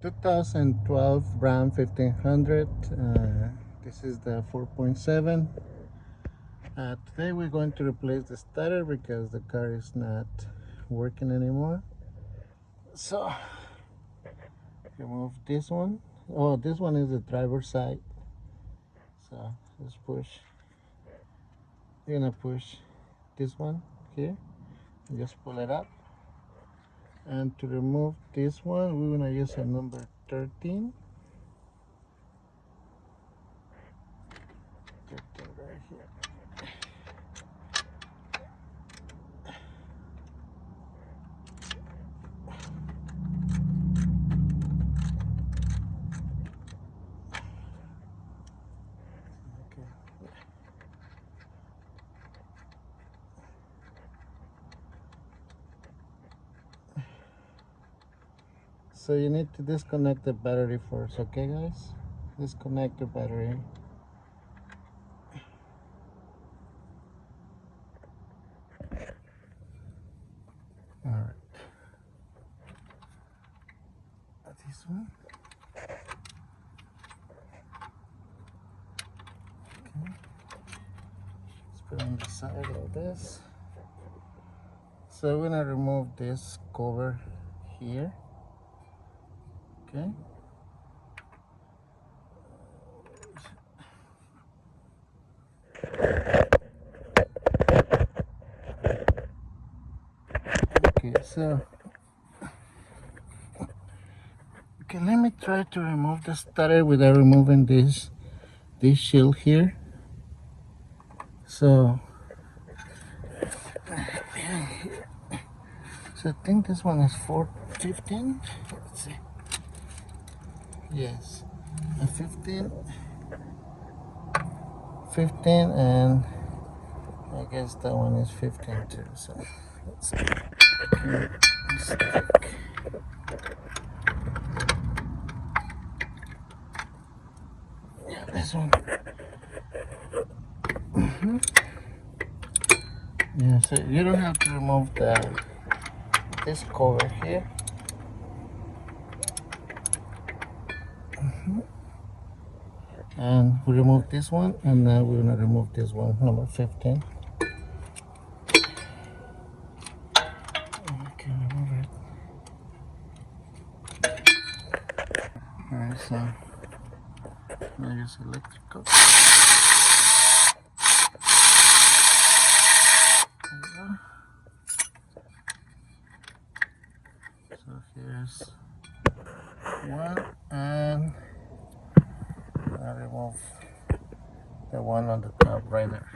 2012 Ram 1500. This is the 4.7. Today we're going to replace the starter because the car is not working anymore. So remove this one. Oh, this one is the driver's side. So let's push. You're gonna push this one here and just pull it up. And to remove this one, we're gonna use a number 13. 13 right here. So you need to disconnect the battery first, okay guys? Disconnect the battery. Alright. This one. Okay. Let's put on the side like this. So we're gonna remove this cover here. Okay. Okay, so let me try to remove the starter without removing this shield here. So I think this one is 415. Let's see. Yes, a 15, and I guess that one is 15 too. So let's see. Yeah, this one. Yeah, so you don't have to remove this cover here. And we remove this one, and now we're gonna remove this one, number 15. Okay, remove it. Alright, so now use electrical. So here's one, and I remove the one on the top right there.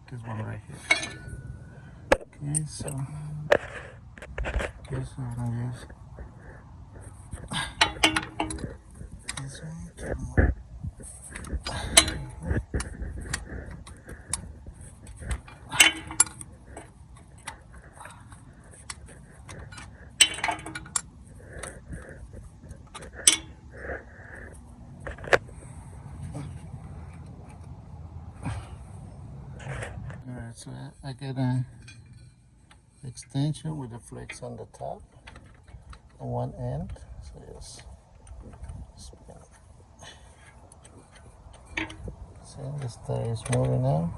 This one right here. Okay, so guess I'm gonna use this one. Alright, so I get an extension with the flex on the top on one end. So just spin it. See, the star is moving now.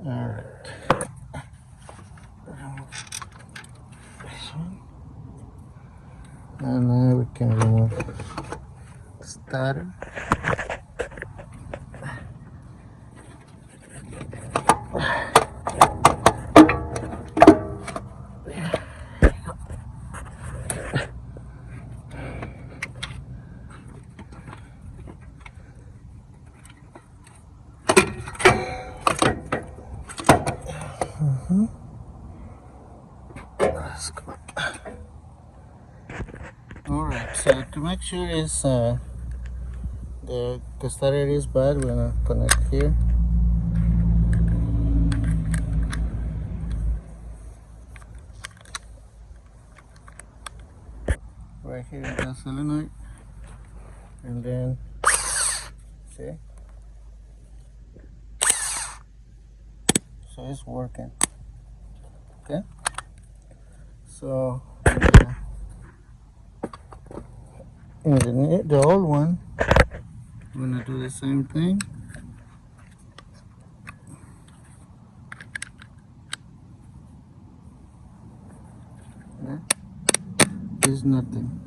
Alright. This one. And now we can remove the starter. Let's go. Alright, so to make sure it's the starter is bad, we're gonna connect here. Right here in the solenoid. and then see, so it's working. Okay, so in the old one, I'm gonna do the same thing. Yeah. There's nothing.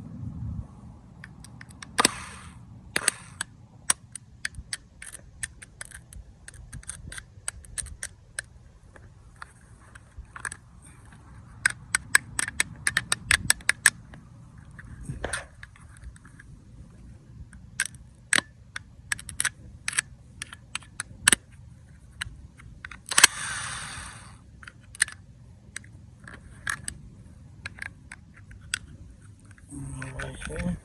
Right here.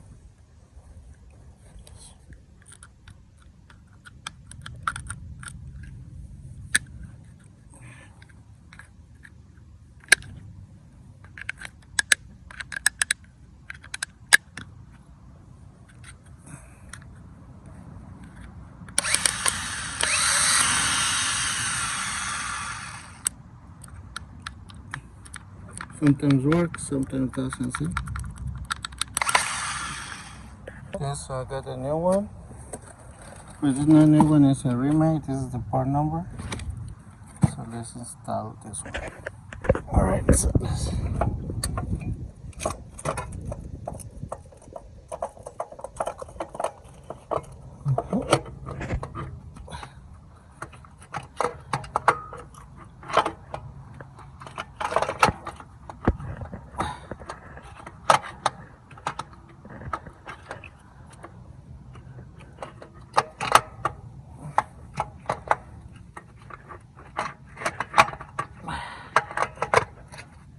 Sometimes works, sometimes doesn't. See. Okay, so I got a new one. But this not new one, is a remake. This is the part number. So let's install this one. Alright, so let's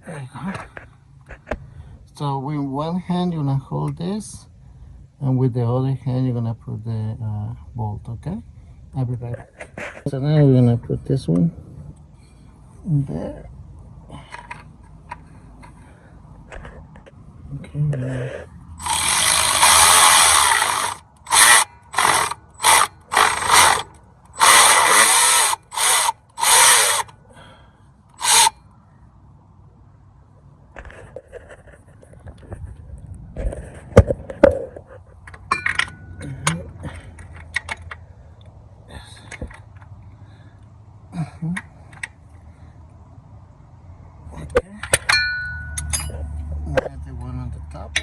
there you go. So with one hand you're gonna hold this, and with the other hand you're gonna put the bolt. Okay, I'll be right back. So now we're gonna put this one in there. Okay. Now the one on the top.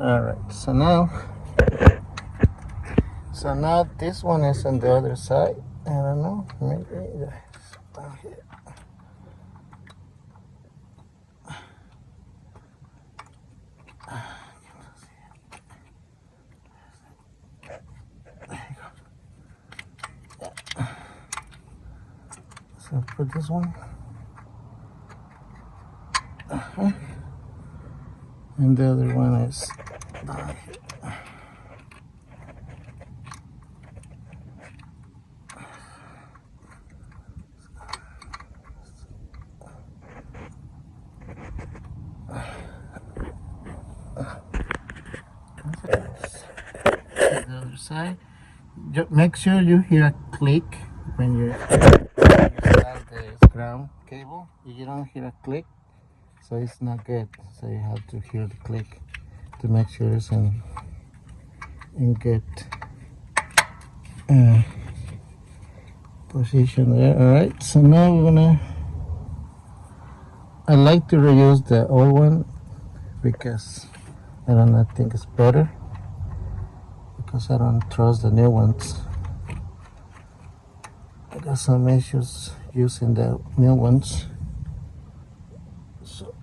All right, so now this one is on the other side. I don't know, maybe it's down here. So put this one, and the other one is down here. The other side. Just make sure you hear a click when you start the ground cable. If you don't hear a click, so it's not good. So you have to hear the click to make sure it's in good position there. All right, so now we're gonna, I like to reuse the old one because I don't know, I think it's better because I don't trust the new ones. I got some issues using the new ones. So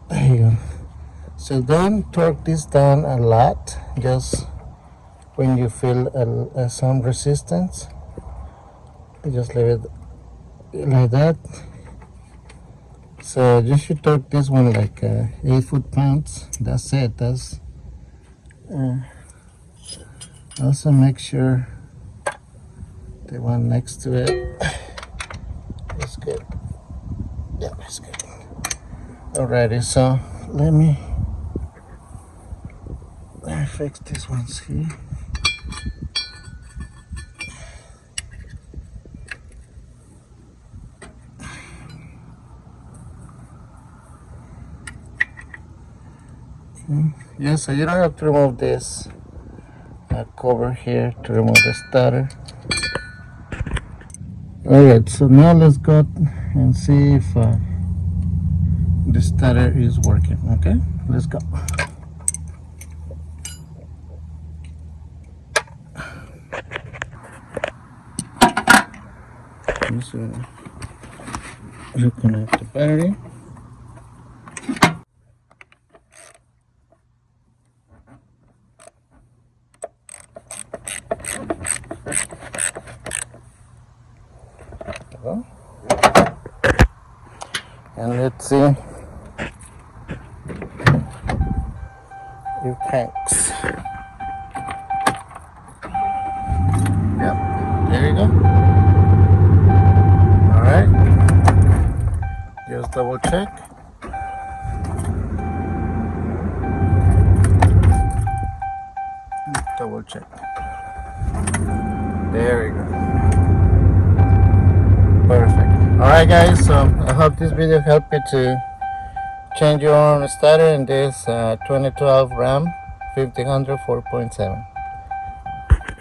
there you go. So don't torque this down a lot, just when you feel some resistance, you just leave it like that. So you should torque this one like 8 foot-pounds. That's it. That's also make sure the one next to it is good. Yeah, it's good. Alrighty, so let me fix these ones here. Yeah, so you don't have to remove this cover here to remove the starter. Alright, so now let's go and see if the starter is working. Okay, let's go. Just reconnect the battery. And let's see if tanks. Yep, there you go. Alright, just double check. Double check. There we go. Perfect. Alright guys, so I hope this video helped you to change your own starter in this 2012 Ram 1500 4.7.